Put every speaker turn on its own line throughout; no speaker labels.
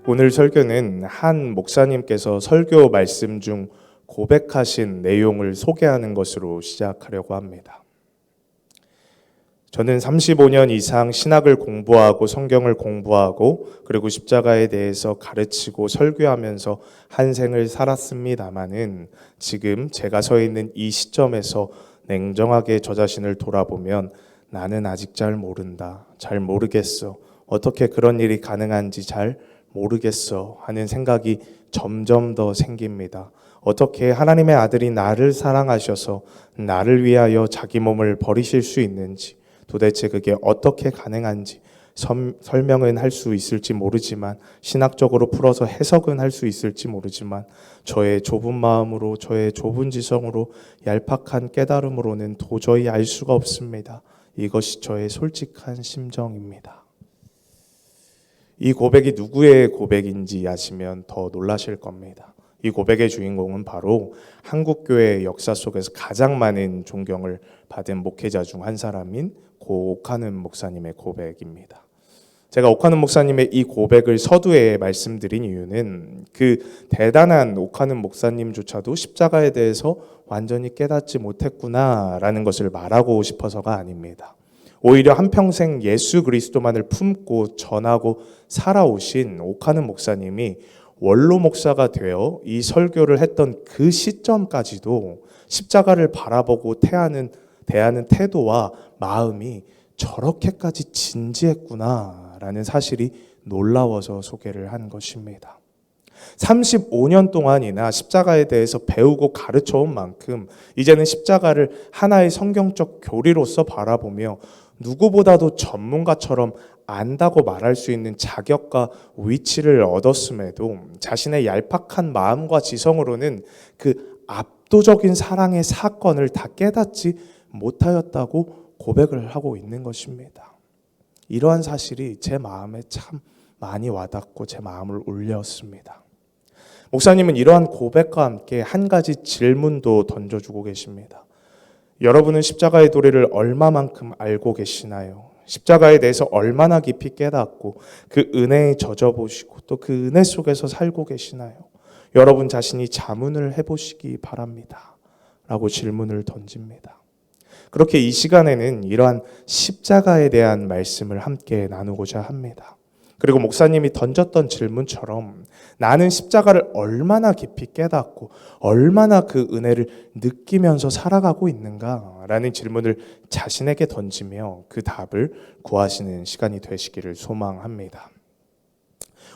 오늘 설교는 한 목사님께서 설교 말씀 중 고백하신 내용을 소개하는 것으로 시작하려고 합니다. 저는 35년 이상 신학을 공부하고 성경을 공부하고 그리고 십자가에 대해서 가르치고 설교하면서 한 생을 살았습니다마는 지금 제가 서 있는 이 시점에서 냉정하게 저 자신을 돌아보면 나는 아직 잘 모른다, 잘 모르겠어, 어떻게 그런 일이 가능한지 잘 모르겠어 하는 생각이 점점 더 생깁니다. 어떻게 하나님의 아들이 나를 사랑하셔서 나를 위하여 자기 몸을 버리실 수 있는지, 도대체 그게 어떻게 가능한지 설명은 할 수 있을지 모르지만, 신학적으로 풀어서 해석은 할 수 있을지 모르지만, 저의 좁은 마음으로, 저의 좁은 지성으로, 얄팍한 깨달음으로는 도저히 알 수가 없습니다. 이것이 저의 솔직한 심정입니다. 이 고백이 누구의 고백인지 아시면 더 놀라실 겁니다. 이 고백의 주인공은 바로 한국교회 역사 속에서 가장 많은 존경을 받은 목회자 중 한 사람인 고 옥하는 목사님의 고백입니다. 제가 옥하는 목사님의 이 고백을 서두에 말씀드린 이유는 그 대단한 옥하는 목사님조차도 십자가에 대해서 완전히 깨닫지 못했구나라는 것을 말하고 싶어서가 아닙니다. 오히려 한평생 예수 그리스도만을 품고 전하고 살아오신 옥하는 목사님이 원로 목사가 되어 이 설교를 했던 그 시점까지도 십자가를 바라보고 대하는 태도와 마음이 저렇게까지 진지했구나라는 사실이 놀라워서 소개를 한 것입니다. 35년 동안이나 십자가에 대해서 배우고 가르쳐온 만큼 이제는 십자가를 하나의 성경적 교리로서 바라보며 누구보다도 전문가처럼 안다고 말할 수 있는 자격과 위치를 얻었음에도 자신의 얄팍한 마음과 지성으로는 그 압도적인 사랑의 사건을 다 깨닫지 못하였다고 고백을 하고 있는 것입니다. 이러한 사실이 제 마음에 참 많이 와닿고 제 마음을 울렸습니다. 목사님은 이러한 고백과 함께 한 가지 질문도 던져주고 계십니다. 여러분은 십자가의 도리를 얼마만큼 알고 계시나요? 십자가에 대해서 얼마나 깊이 깨닫고 그 은혜에 젖어보시고 또 그 은혜 속에서 살고 계시나요? 여러분 자신이 자문을 해보시기 바랍니다. 라고 질문을 던집니다. 그렇게 이 시간에는 이러한 십자가에 대한 말씀을 함께 나누고자 합니다. 그리고 목사님이 던졌던 질문처럼 나는 십자가를 얼마나 깊이 깨닫고 얼마나 그 은혜를 느끼면서 살아가고 있는가라는 질문을 자신에게 던지며 그 답을 구하시는 시간이 되시기를 소망합니다.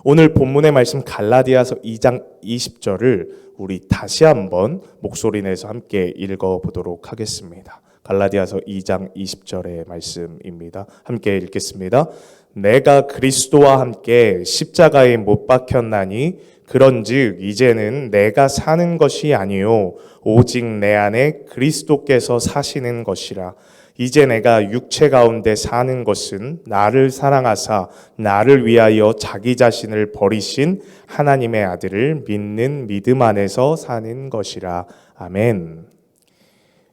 오늘 본문의 말씀 갈라디아서 2장 20절을 우리 다시 한번 목소리 내서 함께 읽어보도록 하겠습니다. 갈라디아서 2장 20절의 말씀입니다. 함께 읽겠습니다. 내가 그리스도와 함께 십자가에 못 박혔나니 그런즉 이제는 내가 사는 것이 아니요 오직 내 안에 그리스도께서 사시는 것이라. 이제 내가 육체 가운데 사는 것은 나를 사랑하사 나를 위하여 자기 자신을 버리신 하나님의 아들을 믿는 믿음 안에서 사는 것이라. 아멘.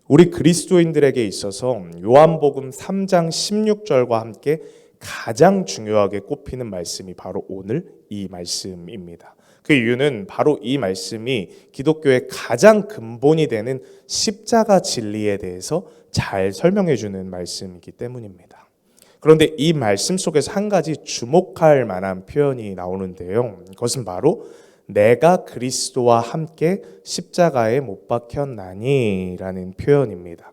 우리 그리스도인들에게 있어서 요한복음 3장 16절과 함께 가장 중요하게 꼽히는 말씀이 바로 오늘 이 말씀입니다. 그 이유는 바로 이 말씀이 기독교의 가장 근본이 되는 십자가 진리에 대해서 잘 설명해 주는 말씀이기 때문입니다. 그런데 이 말씀 속에서 한 가지 주목할 만한 표현이 나오는데요. 그것은 바로 내가 그리스도와 함께 십자가에 못 박혔나니 라는 표현입니다.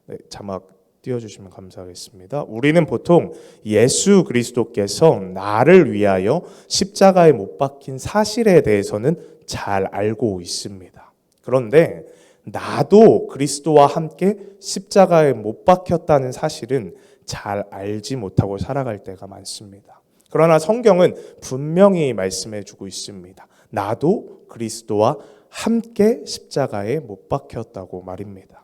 네, 자막 띄워주시면 감사하겠습니다. 우리는 보통 예수 그리스도께서 나를 위하여 십자가에 못 박힌 사실에 대해서는 잘 알고 있습니다. 그런데 나도 그리스도와 함께 십자가에 못 박혔다는 사실은 잘 알지 못하고 살아갈 때가 많습니다. 그러나 성경은 분명히 말씀해 주고 있습니다. 나도 그리스도와 함께 십자가에 못 박혔다고 말입니다.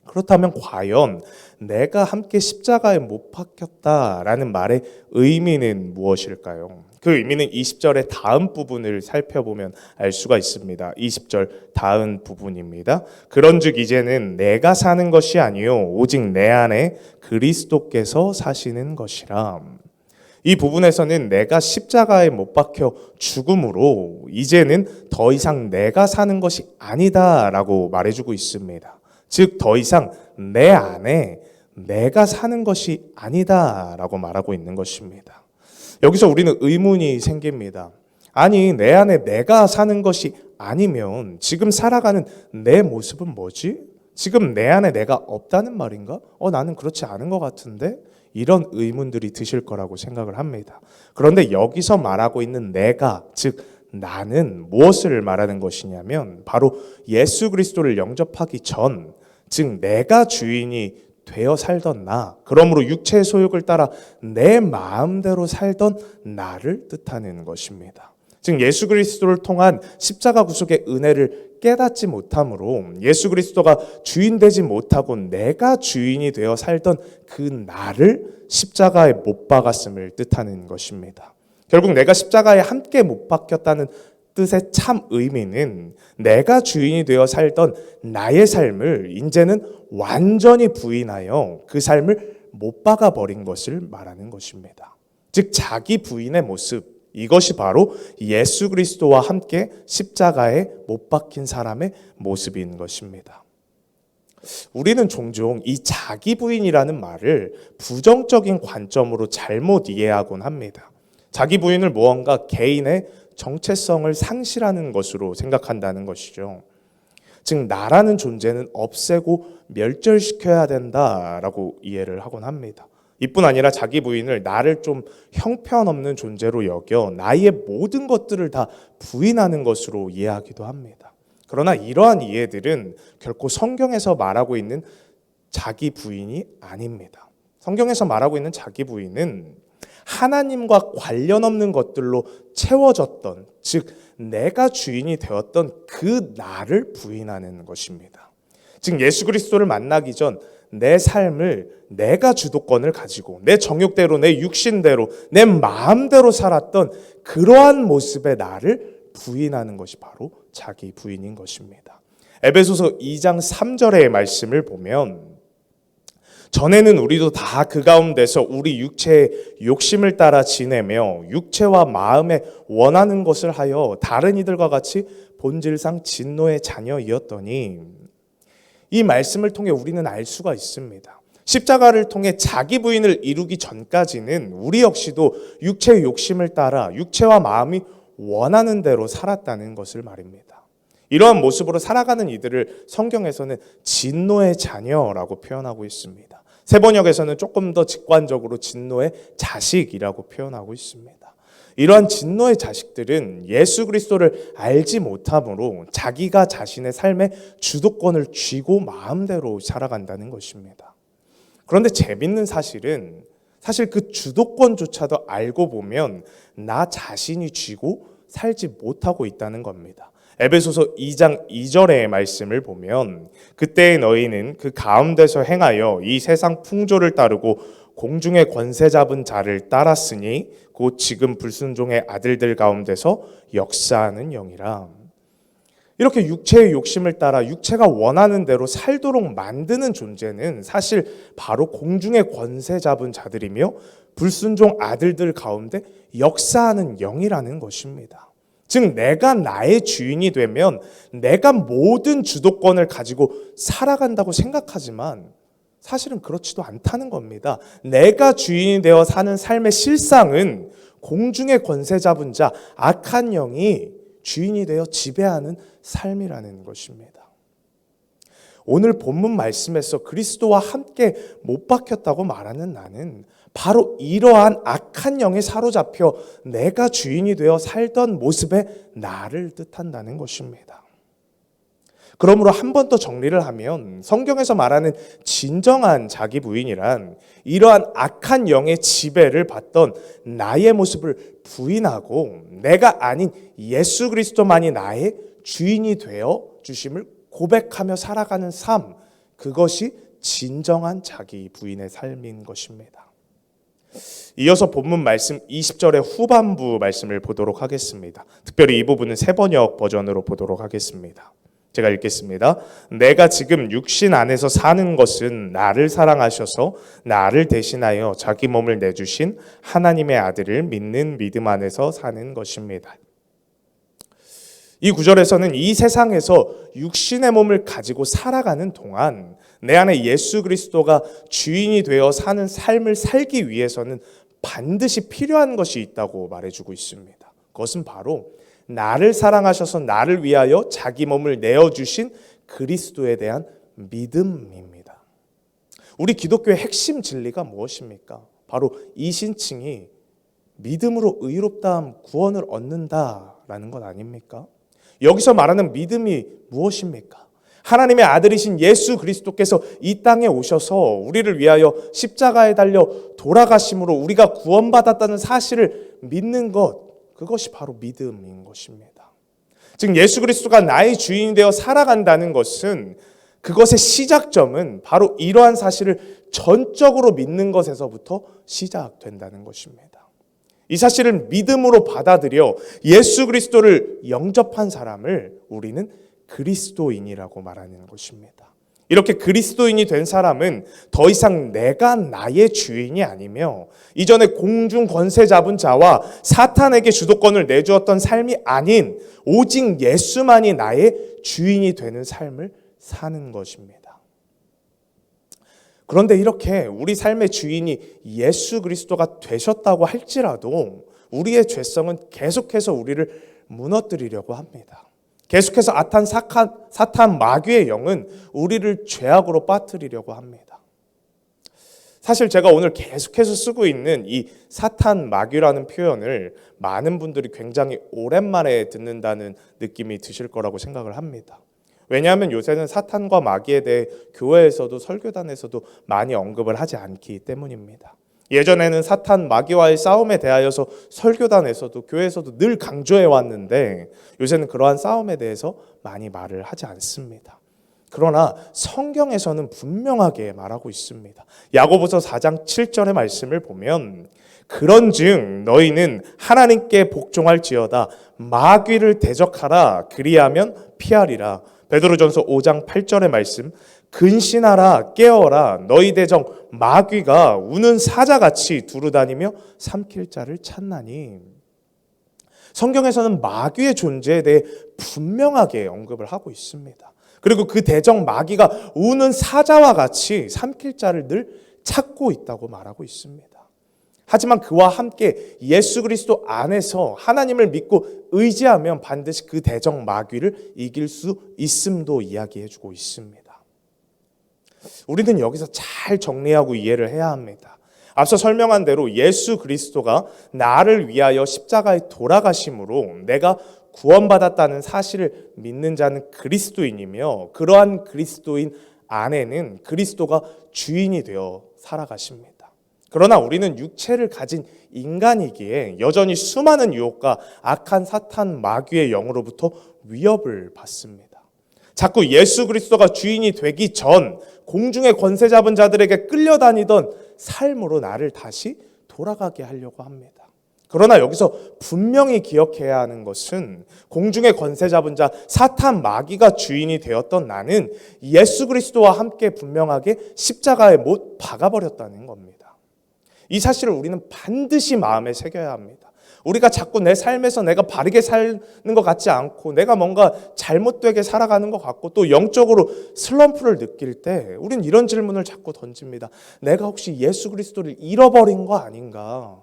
그렇다면 과연 내가 함께 십자가에 못 박혔다라는 말의 의미는 무엇일까요? 그 의미는 20절의 다음 부분을 살펴보면 알 수가 있습니다. 20절 다음 부분입니다. 그런즉 이제는 내가 사는 것이 아니요 오직 내 안에 그리스도께서 사시는 것이라. 이 부분에서는 내가 십자가에 못 박혀 죽음으로 이제는 더 이상 내가 사는 것이 아니다라고 말해주고 있습니다. 즉 더 이상 내 안에 내가 사는 것이 아니다라고 말하고 있는 것입니다. 여기서 우리는 의문이 생깁니다. 아니, 내 안에 내가 사는 것이 아니면 지금 살아가는 내 모습은 뭐지? 지금 내 안에 내가 없다는 말인가? 나는 그렇지 않은 것 같은데? 이런 의문들이 드실 거라고 생각을 합니다. 그런데 여기서 말하고 있는 내가, 즉 나는 무엇을 말하는 것이냐면 바로 예수 그리스도를 영접하기 전, 즉 내가 주인이 되어 살던 나, 그러므로 육체의 소욕을 따라 내 마음대로 살던 나를 뜻하는 것입니다. 즉 예수 그리스도를 통한 십자가 구속의 은혜를 깨닫지 못함으로 예수 그리스도가 주인 되지 못하고 내가 주인이 되어 살던 그 나를 십자가에 못 박았음을 뜻하는 것입니다. 결국 내가 십자가에 함께 못 박혔다는 뜻의 참 의미는 내가 주인이 되어 살던 나의 삶을 이제는 완전히 부인하여 그 삶을 못 박아버린 것을 말하는 것입니다. 즉 자기 부인의 모습, 이것이 바로 예수 그리스도와 함께 십자가에 못 박힌 사람의 모습인 것입니다. 우리는 종종 이 자기 부인이라는 말을 부정적인 관점으로 잘못 이해하곤 합니다. 자기 부인을 무언가 개인의 정체성을 상실하는 것으로 생각한다는 것이죠. 즉 나라는 존재는 없애고 멸절시켜야 된다라고 이해를 하곤 합니다. 이뿐 아니라 자기 부인을 나를 좀 형편없는 존재로 여겨 나의 모든 것들을 다 부인하는 것으로 이해하기도 합니다. 그러나 이러한 이해들은 결코 성경에서 말하고 있는 자기 부인이 아닙니다. 성경에서 말하고 있는 자기 부인은 하나님과 관련 없는 것들로 채워졌던, 즉 내가 주인이 되었던 그 나를 부인하는 것입니다. 즉 예수 그리스도를 만나기 전 내 삶을 내가 주도권을 가지고 내 정욕대로, 내 육신대로, 내 마음대로 살았던 그러한 모습의 나를 부인하는 것이 바로 자기 부인인 것입니다. 에베소서 2장 3절의 말씀을 보면 전에는 우리도 다 그 가운데서 우리 육체의 욕심을 따라 지내며 육체와 마음에 원하는 것을 하여 다른 이들과 같이 본질상 진노의 자녀이었더니, 이 말씀을 통해 우리는 알 수가 있습니다. 십자가를 통해 자기 부인을 이루기 전까지는 우리 역시도 육체의 욕심을 따라 육체와 마음이 원하는 대로 살았다는 것을 말입니다. 이러한 모습으로 살아가는 이들을 성경에서는 진노의 자녀라고 표현하고 있습니다. 세번역에서는 조금 더 직관적으로 진노의 자식이라고 표현하고 있습니다. 이러한 진노의 자식들은 예수 그리스도를 알지 못함으로 자기가 자신의 삶의 주도권을 쥐고 마음대로 살아간다는 것입니다. 그런데 재밌는 사실은 사실 그 주도권조차도 알고 보면 나 자신이 쥐고 살지 못하고 있다는 겁니다. 에베소서 2장 2절의 말씀을 보면 그때 너희는 그 가운데서 행하여 이 세상 풍조를 따르고 공중의 권세 잡은 자를 따랐으니 곧 지금 불순종의 아들들 가운데서 역사하는 영이라. 이렇게 육체의 욕심을 따라 육체가 원하는 대로 살도록 만드는 존재는 사실 바로 공중의 권세 잡은 자들이며 불순종 아들들 가운데 역사하는 영이라는 것입니다. 즉 내가 나의 주인이 되면 내가 모든 주도권을 가지고 살아간다고 생각하지만 사실은 그렇지도 않다는 겁니다. 내가 주인이 되어 사는 삶의 실상은 공중의 권세 잡은 자, 악한 영이 주인이 되어 지배하는 삶이라는 것입니다. 오늘 본문 말씀에서 그리스도와 함께 못 박혔다고 말하는 나는 바로 이러한 악한 영에 사로잡혀 내가 주인이 되어 살던 모습의 나를 뜻한다는 것입니다. 그러므로 한 번 더 정리를 하면 성경에서 말하는 진정한 자기 부인이란 이러한 악한 영의 지배를 받던 나의 모습을 부인하고 내가 아닌 예수 그리스도만이 나의 주인이 되어 주심을 고백하며 살아가는 삶, 그것이 진정한 자기 부인의 삶인 것입니다. 이어서 본문 말씀 20절의 후반부 말씀을 보도록 하겠습니다. 특별히 이 부분은 세번역 버전으로 보도록 하겠습니다. 제가 읽겠습니다. 내가 지금 육신 안에서 사는 것은 나를 사랑하셔서 나를 대신하여 자기 몸을 내주신 하나님의 아들을 믿는 믿음 안에서 사는 것입니다. 이 구절에서는 이 세상에서 육신의 몸을 가지고 살아가는 동안 내 안에 예수 그리스도가 주인이 되어 사는 삶을 살기 위해서는 반드시 필요한 것이 있다고 말해주고 있습니다. 그것은 바로 나를 사랑하셔서 나를 위하여 자기 몸을 내어주신 그리스도에 대한 믿음입니다. 우리 기독교의 핵심 진리가 무엇입니까? 바로 이 신칭이 믿음으로 의롭다함, 구원을 얻는다라는 것 아닙니까? 여기서 말하는 믿음이 무엇입니까? 하나님의 아들이신 예수 그리스도께서 이 땅에 오셔서 우리를 위하여 십자가에 달려 돌아가심으로 우리가 구원받았다는 사실을 믿는 것, 그것이 바로 믿음인 것입니다. 즉 예수 그리스도가 나의 주인이 되어 살아간다는 것은 그것의 시작점은 바로 이러한 사실을 전적으로 믿는 것에서부터 시작된다는 것입니다. 이 사실을 믿음으로 받아들여 예수 그리스도를 영접한 사람을 우리는 그리스도인이라고 말하는 것입니다. 이렇게 그리스도인이 된 사람은 더 이상 내가 나의 주인이 아니며 이전에 공중 권세 잡은 자와 사탄에게 주도권을 내주었던 삶이 아닌 오직 예수만이 나의 주인이 되는 삶을 사는 것입니다. 그런데 이렇게 우리 삶의 주인이 예수 그리스도가 되셨다고 할지라도 우리의 죄성은 계속해서 우리를 무너뜨리려고 합니다. 계속해서 사탄 마귀의 영은 우리를 죄악으로 빠뜨리려고 합니다. 사실 제가 오늘 계속해서 쓰고 있는 이 사탄 마귀라는 표현을 많은 분들이 굉장히 오랜만에 듣는다는 느낌이 드실 거라고 생각을 합니다. 왜냐하면 요새는 사탄과 마귀에 대해 교회에서도 설교단에서도 많이 언급을 하지 않기 때문입니다. 예전에는 사탄 마귀와의 싸움에 대하여서 설교단에서도 교회에서도 늘 강조해 왔는데 요새는 그러한 싸움에 대해서 많이 말을 하지 않습니다. 그러나 성경에서는 분명하게 말하고 있습니다. 야고보서 4장 7절의 말씀을 보면 그런즉 너희는 하나님께 복종할지어다 마귀를 대적하라 그리하면 피하리라. 베드로전서 5장 8절의 말씀 근신하라 깨어라 너희 대적 마귀가 우는 사자같이 두루다니며 삼킬 자를 찾나니. 성경에서는 마귀의 존재에 대해 분명하게 언급을 하고 있습니다. 그리고 그 대적 마귀가 우는 사자와 같이 삼킬 자를 늘 찾고 있다고 말하고 있습니다. 하지만 그와 함께 예수 그리스도 안에서 하나님을 믿고 의지하면 반드시 그 대적 마귀를 이길 수 있음도 이야기해주고 있습니다. 우리는 여기서 잘 정리하고 이해를 해야 합니다. 앞서 설명한 대로 예수 그리스도가 나를 위하여 십자가에 돌아가심으로 내가 구원받았다는 사실을 믿는 자는 그리스도인이며 그러한 그리스도인 안에는 그리스도가 주인이 되어 살아가십니다. 그러나 우리는 육체를 가진 인간이기에 여전히 수많은 유혹과 악한 사탄 마귀의 영으로부터 위협을 받습니다. 자꾸 예수 그리스도가 주인이 되기 전 공중의 권세 잡은 자들에게 끌려다니던 삶으로 나를 다시 돌아가게 하려고 합니다. 그러나 여기서 분명히 기억해야 하는 것은 공중의 권세 잡은 자 사탄 마귀가 주인이 되었던 나는 예수 그리스도와 함께 분명하게 십자가에 못 박아버렸다는 겁니다. 이 사실을 우리는 반드시 마음에 새겨야 합니다. 우리가 자꾸 내 삶에서 내가 바르게 사는 것 같지 않고 내가 뭔가 잘못되게 살아가는 것 같고 또 영적으로 슬럼프를 느낄 때 우린 이런 질문을 자꾸 던집니다. 내가 혹시 예수 그리스도를 잃어버린 거 아닌가?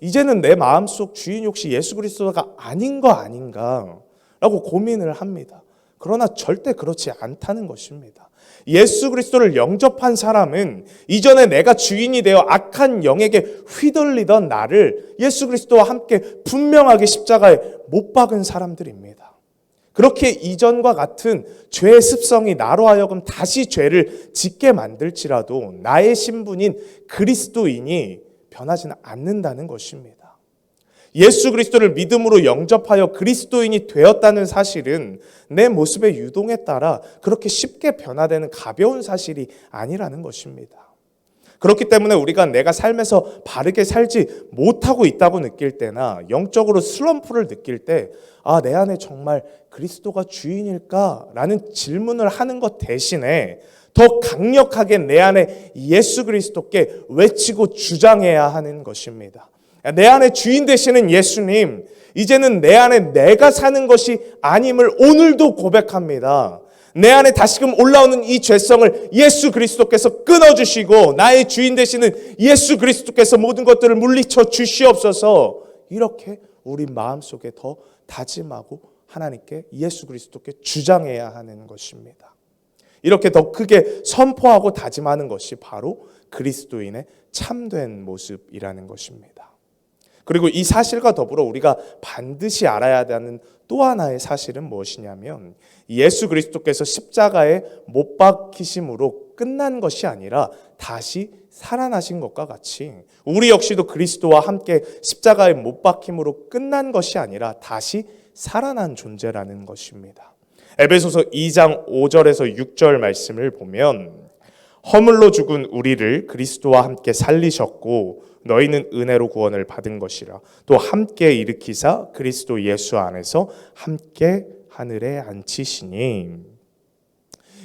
이제는 내 마음속 주인이 혹시 예수 그리스도가 아닌 거 아닌가? 라고 고민을 합니다. 그러나 절대 그렇지 않다는 것입니다. 예수 그리스도를 영접한 사람은 이전에 내가 주인이 되어 악한 영에게 휘둘리던 나를 예수 그리스도와 함께 분명하게 십자가에 못 박은 사람들입니다. 그렇게 이전과 같은 죄의 습성이 나로 하여금 다시 죄를 짓게 만들지라도 나의 신분인 그리스도인이 변하지는 않는다는 것입니다. 예수 그리스도를 믿음으로 영접하여 그리스도인이 되었다는 사실은 내 모습의 유동에 따라 그렇게 쉽게 변화되는 가벼운 사실이 아니라는 것입니다. 그렇기 때문에 우리가 내가 삶에서 바르게 살지 못하고 있다고 느낄 때나 영적으로 슬럼프를 느낄 때 내 안에 정말 그리스도가 주인일까? 라는 질문을 하는 것 대신에 더 강력하게 내 안에 예수 그리스도께 외치고 주장해야 하는 것입니다. 내 안에 주인 되시는 예수님, 이제는 내 안에 내가 사는 것이 아님을 오늘도 고백합니다. 내 안에 다시금 올라오는 이 죄성을 예수 그리스도께서 끊어주시고 나의 주인 되시는 예수 그리스도께서 모든 것들을 물리쳐 주시옵소서. 이렇게 우리 마음속에 더 다짐하고 하나님께 예수 그리스도께 주장해야 하는 것입니다. 이렇게 더 크게 선포하고 다짐하는 것이 바로 그리스도인의 참된 모습이라는 것입니다. 그리고 이 사실과 더불어 우리가 반드시 알아야 하는 또 하나의 사실은 무엇이냐면 예수 그리스도께서 십자가에 못 박히심으로 끝난 것이 아니라 다시 살아나신 것과 같이 우리 역시도 그리스도와 함께 십자가에 못 박힘으로 끝난 것이 아니라 다시 살아난 존재라는 것입니다. 에베소서 2장 5절에서 6절 말씀을 보면 허물로 죽은 우리를 그리스도와 함께 살리셨고 너희는 은혜로 구원을 받은 것이라 또 함께 일으키사 그리스도 예수 안에서 함께 하늘에 앉히시니.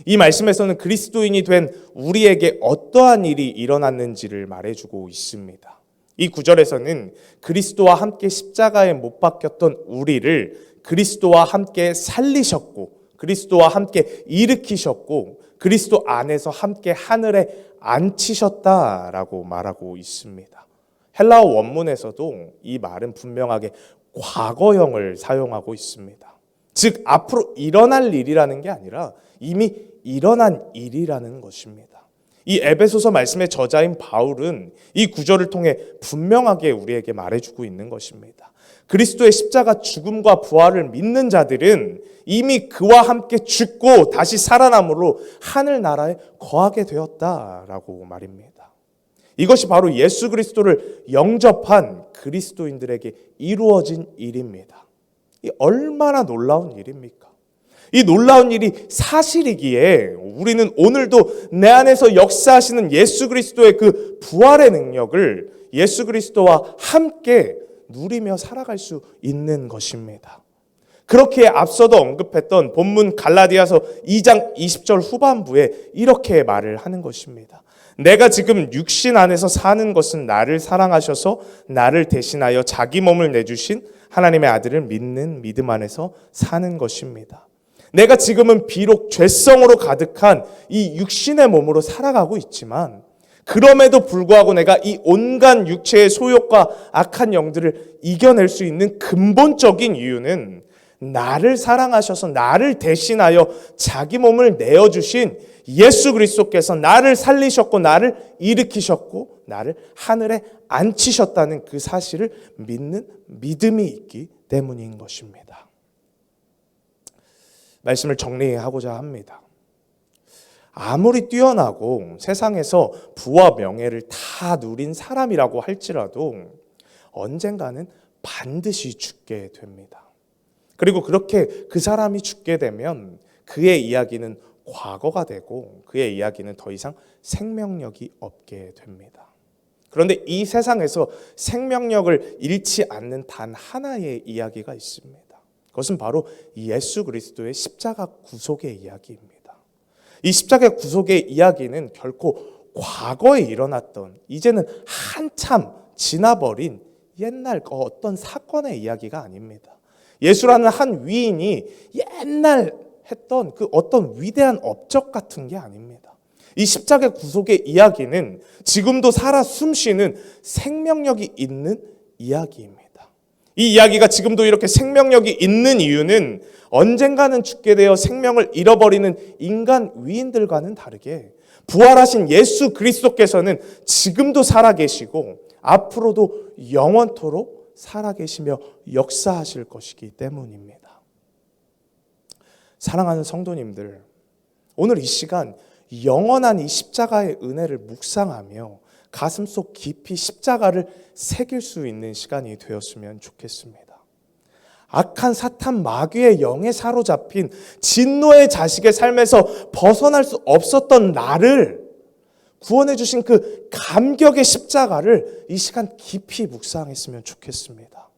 이 말씀에서는 그리스도인이 된 우리에게 어떠한 일이 일어났는지를 말해주고 있습니다. 이 구절에서는 그리스도와 함께 십자가에 못 박혔던 우리를 그리스도와 함께 살리셨고 그리스도와 함께 일으키셨고 그리스도 안에서 함께 하늘에 앉히셨다라고 말하고 있습니다. 헬라어 원문에서도 이 말은 분명하게 과거형을 사용하고 있습니다. 즉 앞으로 일어날 일이라는 게 아니라 이미 일어난 일이라는 것입니다. 이 에베소서 말씀의 저자인 바울은 이 구절을 통해 분명하게 우리에게 말해주고 있는 것입니다. 그리스도의 십자가 죽음과 부활을 믿는 자들은 이미 그와 함께 죽고 다시 살아남으로 하늘나라에 거하게 되었다라고 말입니다. 이것이 바로 예수 그리스도를 영접한 그리스도인들에게 이루어진 일입니다. 이 얼마나 놀라운 일입니까? 이 놀라운 일이 사실이기에 우리는 오늘도 내 안에서 역사하시는 예수 그리스도의 그 부활의 능력을 예수 그리스도와 함께 누리며 살아갈 수 있는 것입니다. 그렇게 앞서도 언급했던 본문 갈라디아서 2장 20절 후반부에 이렇게 말을 하는 것입니다. 내가 지금 육신 안에서 사는 것은 나를 사랑하셔서 나를 대신하여 자기 몸을 내주신 하나님의 아들을 믿는 믿음 안에서 사는 것입니다. 내가 지금은 비록 죄성으로 가득한 이 육신의 몸으로 살아가고 있지만 그럼에도 불구하고 내가 이 온갖 육체의 소욕과 악한 영들을 이겨낼 수 있는 근본적인 이유는 나를 사랑하셔서 나를 대신하여 자기 몸을 내어주신 예수 그리스도께서 나를 살리셨고 나를 일으키셨고 나를 하늘에 앉히셨다는 그 사실을 믿는 믿음이 있기 때문인 것입니다. 말씀을 정리하고자 합니다. 아무리 뛰어나고 세상에서 부와 명예를 다 누린 사람이라고 할지라도 언젠가는 반드시 죽게 됩니다. 그리고 그렇게 그 사람이 죽게 되면 그의 이야기는 과거가 되고 그의 이야기는 더 이상 생명력이 없게 됩니다. 그런데 이 세상에서 생명력을 잃지 않는 단 하나의 이야기가 있습니다. 그것은 바로 예수 그리스도의 십자가 구속의 이야기입니다. 이 십자가 구속의 이야기는 결코 과거에 일어났던 이제는 한참 지나버린 옛날 어떤 사건의 이야기가 아닙니다. 예수라는 한 위인이 옛날 했던 그 어떤 위대한 업적 같은 게 아닙니다. 이 십자가 구속의 이야기는 지금도 살아 숨쉬는 생명력이 있는 이야기입니다. 이 이야기가 지금도 이렇게 생명력이 있는 이유는 언젠가는 죽게 되어 생명을 잃어버리는 인간 위인들과는 다르게 부활하신 예수 그리스도께서는 지금도 살아계시고 앞으로도 영원토록 살아계시며 역사하실 것이기 때문입니다. 사랑하는 성도님들, 오늘 이 시간 영원한 이 십자가의 은혜를 묵상하며 가슴속 깊이 십자가를 새길 수 있는 시간이 되었으면 좋겠습니다. 악한 사탄 마귀의 영에 사로잡힌 진노의 자식의 삶에서 벗어날 수 없었던 나를 구원해 주신 그 감격의 십자가를 이 시간 깊이 묵상했으면 좋겠습니다.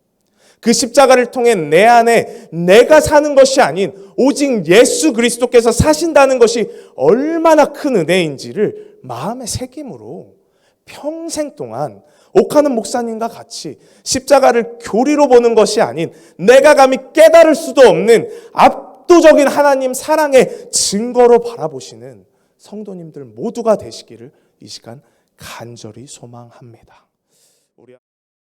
그 십자가를 통해 내 안에 내가 사는 것이 아닌 오직 예수 그리스도께서 사신다는 것이 얼마나 큰 은혜인지를 마음의 새김으로 평생 동안 옥하는 목사님과 같이 십자가를 교리로 보는 것이 아닌 내가 감히 깨달을 수도 없는 압도적인 하나님 사랑의 증거로 바라보시는 성도님들 모두가 되시기를 이 시간 간절히 소망합니다.